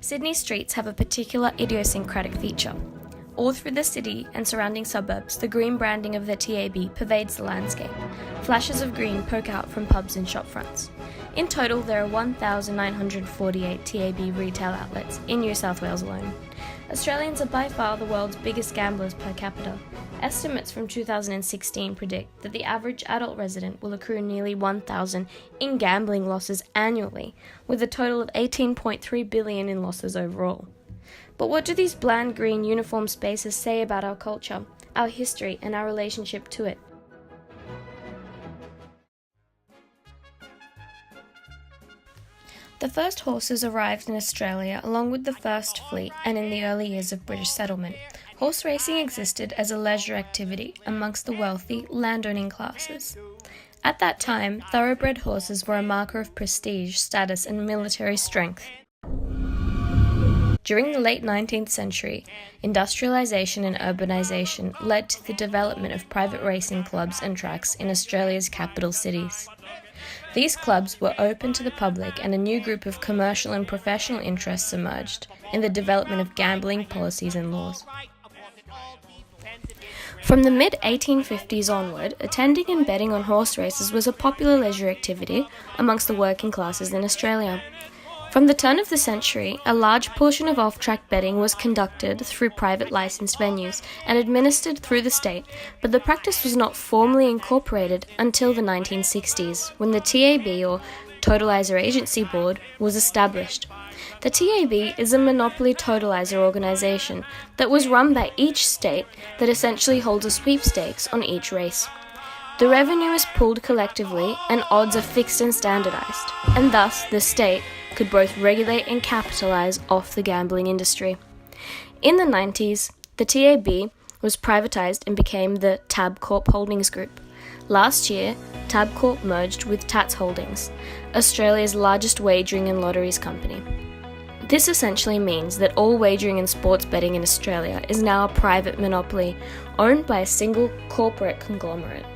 Sydney streets have a particular idiosyncratic feature. All through the city and surrounding suburbs, the green branding of the T.A.B. pervades the landscape. Flashes of green poke out from pubs and shop fronts. In total, there are 1,948 T.A.B. retail outlets in New South Wales alone. Australians are by far the world's biggest gamblers per capita. Estimates from 2016 predict that the average adult resident will accrue nearly 1,000 in gambling losses annually, with a total of 18.3 billion in losses overall. But what do these bland green uniform spaces say about our culture, our history, and our relationship to it? The first horses arrived in Australia along with the first fleet and in the early years of British settlement. Horse racing existed as a leisure activity amongst the wealthy, landowning classes. At that time, thoroughbred horses were a marker of prestige, status, and military strength. During the late 19th century, industrialisation and urbanisation led to the development of private racing clubs and tracks in Australia's capital cities. These clubs were open to the public, and a new group of commercial and professional interests emerged in the development of gambling policies and laws. From the mid-1850s onward, attending and betting on horse races was a popular leisure activity amongst the working classes in Australia. From the turn of the century, a large portion of off-track betting was conducted through private licensed venues and administered through the state, but the practice was not formally incorporated until the 1960s, when the T.A.B. or Totalizer Agency Board was established. The T.A.B. is a monopoly totalizer organisation that was run by each state that essentially holds a sweepstakes on each race. The revenue is pooled collectively and odds are fixed and standardised, and thus the state could both regulate and capitalise off the gambling industry. In the 90s, the T.A.B. was privatised and became the T.A.B. Corp Holdings Group. Last year, T.A.B. Corp merged with Tats Holdings, Australia's largest wagering and lotteries company. This essentially means that all wagering and sports betting in Australia is now a private monopoly, owned by a single corporate conglomerate.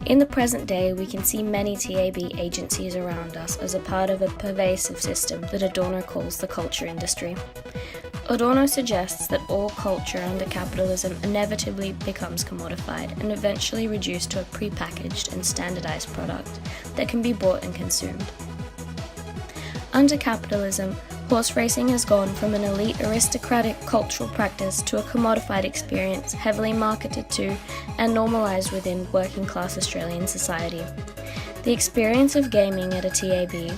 In the present day, we can see many T.A.B. agencies around us as a part of a pervasive system that Adorno calls the culture industry. Adorno suggests that all culture under capitalism inevitably becomes commodified and eventually reduced to a prepackaged and standardized product that can be bought and consumed. Under capitalism, horse racing has gone from an elite aristocratic cultural practice to a commodified experience heavily marketed to and normalised within working class Australian society. The experience of gaming at a T.A.B.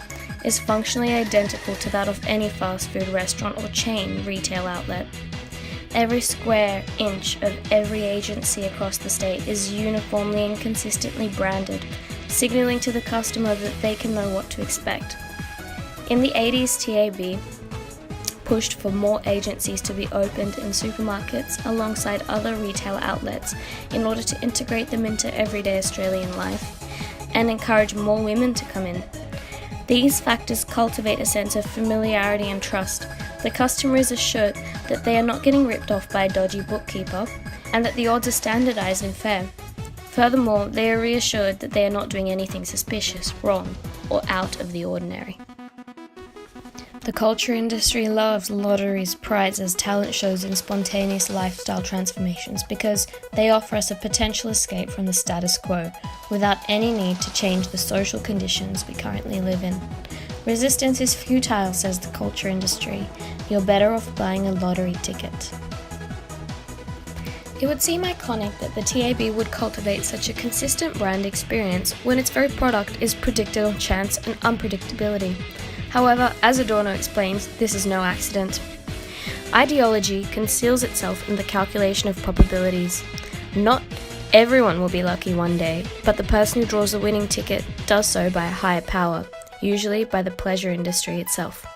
is functionally identical to that of any fast food restaurant or chain retail outlet. Every square inch of every agency across the state is uniformly and consistently branded, signalling to the customer that they can know what to expect. In the 80s, T.A.B. pushed for more agencies to be opened in supermarkets alongside other retail outlets in order to integrate them into everyday Australian life and encourage more women to come in. These factors cultivate a sense of familiarity and trust. The customer is assured that they are not getting ripped off by a dodgy bookkeeper and that the odds are standardised and fair. Furthermore, they are reassured that they are not doing anything suspicious, wrong, or out of the ordinary. The culture industry loves lotteries, prizes, talent shows, and spontaneous lifestyle transformations because they offer us a potential escape from the status quo without any need to change the social conditions we currently live in. Resistance is futile, says the culture industry. You're better off buying a lottery ticket. It would seem iconic that the T.A.B. would cultivate such a consistent brand experience when its very product is predicted on chance and unpredictability. However, as Adorno explains, this is no accident. Ideology conceals itself in the calculation of probabilities. Not everyone will be lucky one day, but the person who draws the winning ticket does so by a higher power, usually by the pleasure industry itself.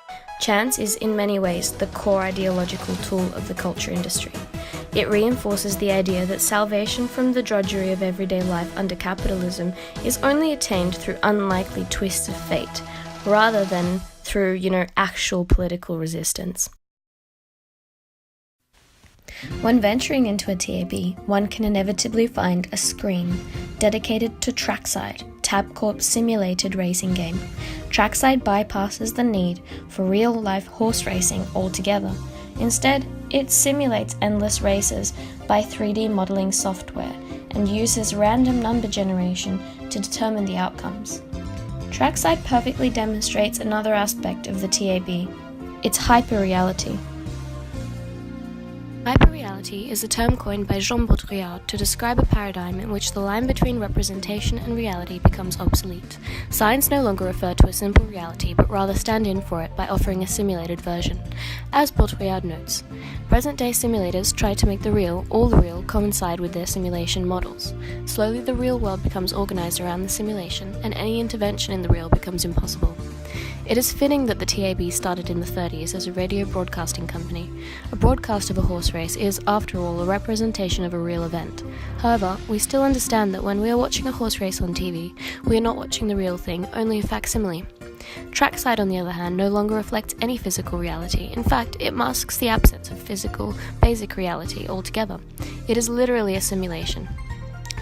Chance is in many ways the core ideological tool of the culture industry. It reinforces the idea that salvation from the drudgery of everyday life under capitalism is only attained through unlikely twists of fate, rather than through, actual political resistance. When venturing into a T.A.B., one can inevitably find a screen dedicated to trackside, T.A.B. Corp's simulated racing game. Trackside bypasses the need for real-life horse racing altogether. Instead, it simulates endless races by 3D modeling software and uses random number generation to determine the outcomes. Trackside perfectly demonstrates another aspect of the T.A.B. It's hyperreality. Hyperreality is a term coined by Jean Baudrillard to describe a paradigm in which the line between representation and reality becomes obsolete. Signs no longer refer to a simple reality, but rather stand in for it by offering a simulated version. As Baudrillard notes, present-day simulators try to make the real, all the real, coincide with their simulation models. Slowly the real world becomes organized around the simulation, and any intervention in the real becomes impossible. It is fitting that the T.A.B. started in the 30s as a radio broadcasting company. A broadcast of a horse race is, after all, a representation of a real event. However, we still understand that when we are watching a horse race on TV, we are not watching the real thing, only a facsimile. Trackside, on the other hand, no longer reflects any physical reality. In fact, it masks the absence of physical, basic reality altogether. It is literally a simulation.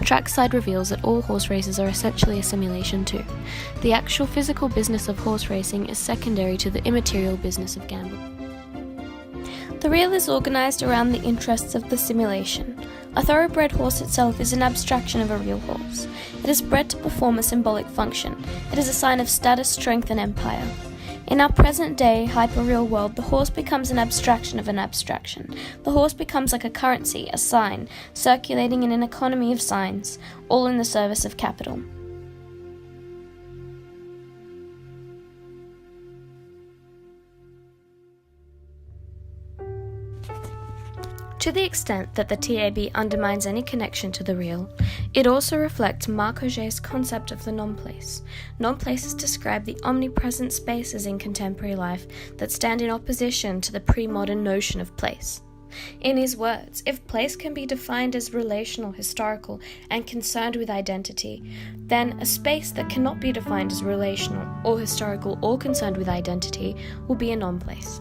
Trackside reveals that all horse races are essentially a simulation too. The actual physical business of horse racing is secondary to the immaterial business of gambling. The real is organized around the interests of the simulation. A thoroughbred horse itself is an abstraction of a real horse. It is bred to perform a symbolic function. It is a sign of status, strength, and empire. In our present-day hyperreal world, the horse becomes an abstraction of an abstraction. The horse becomes like a currency, a sign, circulating in an economy of signs, all in the service of capital. To the extent that the T.A.B. undermines any connection to the real, it also reflects Marc Augé's concept of the non-place. Non-places describe the omnipresent spaces in contemporary life that stand in opposition to the pre-modern notion of place. In his words, if place can be defined as relational, historical, and concerned with identity, then a space that cannot be defined as relational, or historical, or concerned with identity will be a non-place.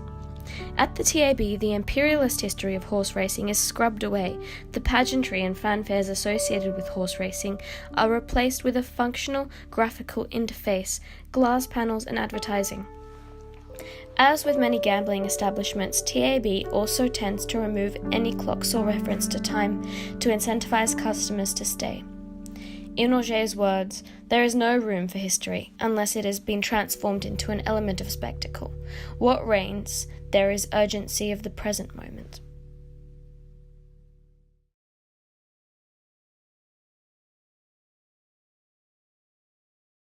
At the T.A.B., the imperialist history of horse racing is scrubbed away. The pageantry and fanfares associated with horse racing are replaced with a functional graphical interface, glass panels, and advertising. As with many gambling establishments, T.A.B. also tends to remove any clocks or reference to time to incentivize customers to stay. In Augé's words, there is no room for history unless it has been transformed into an element of spectacle. What reigns? There is urgency of the present moment.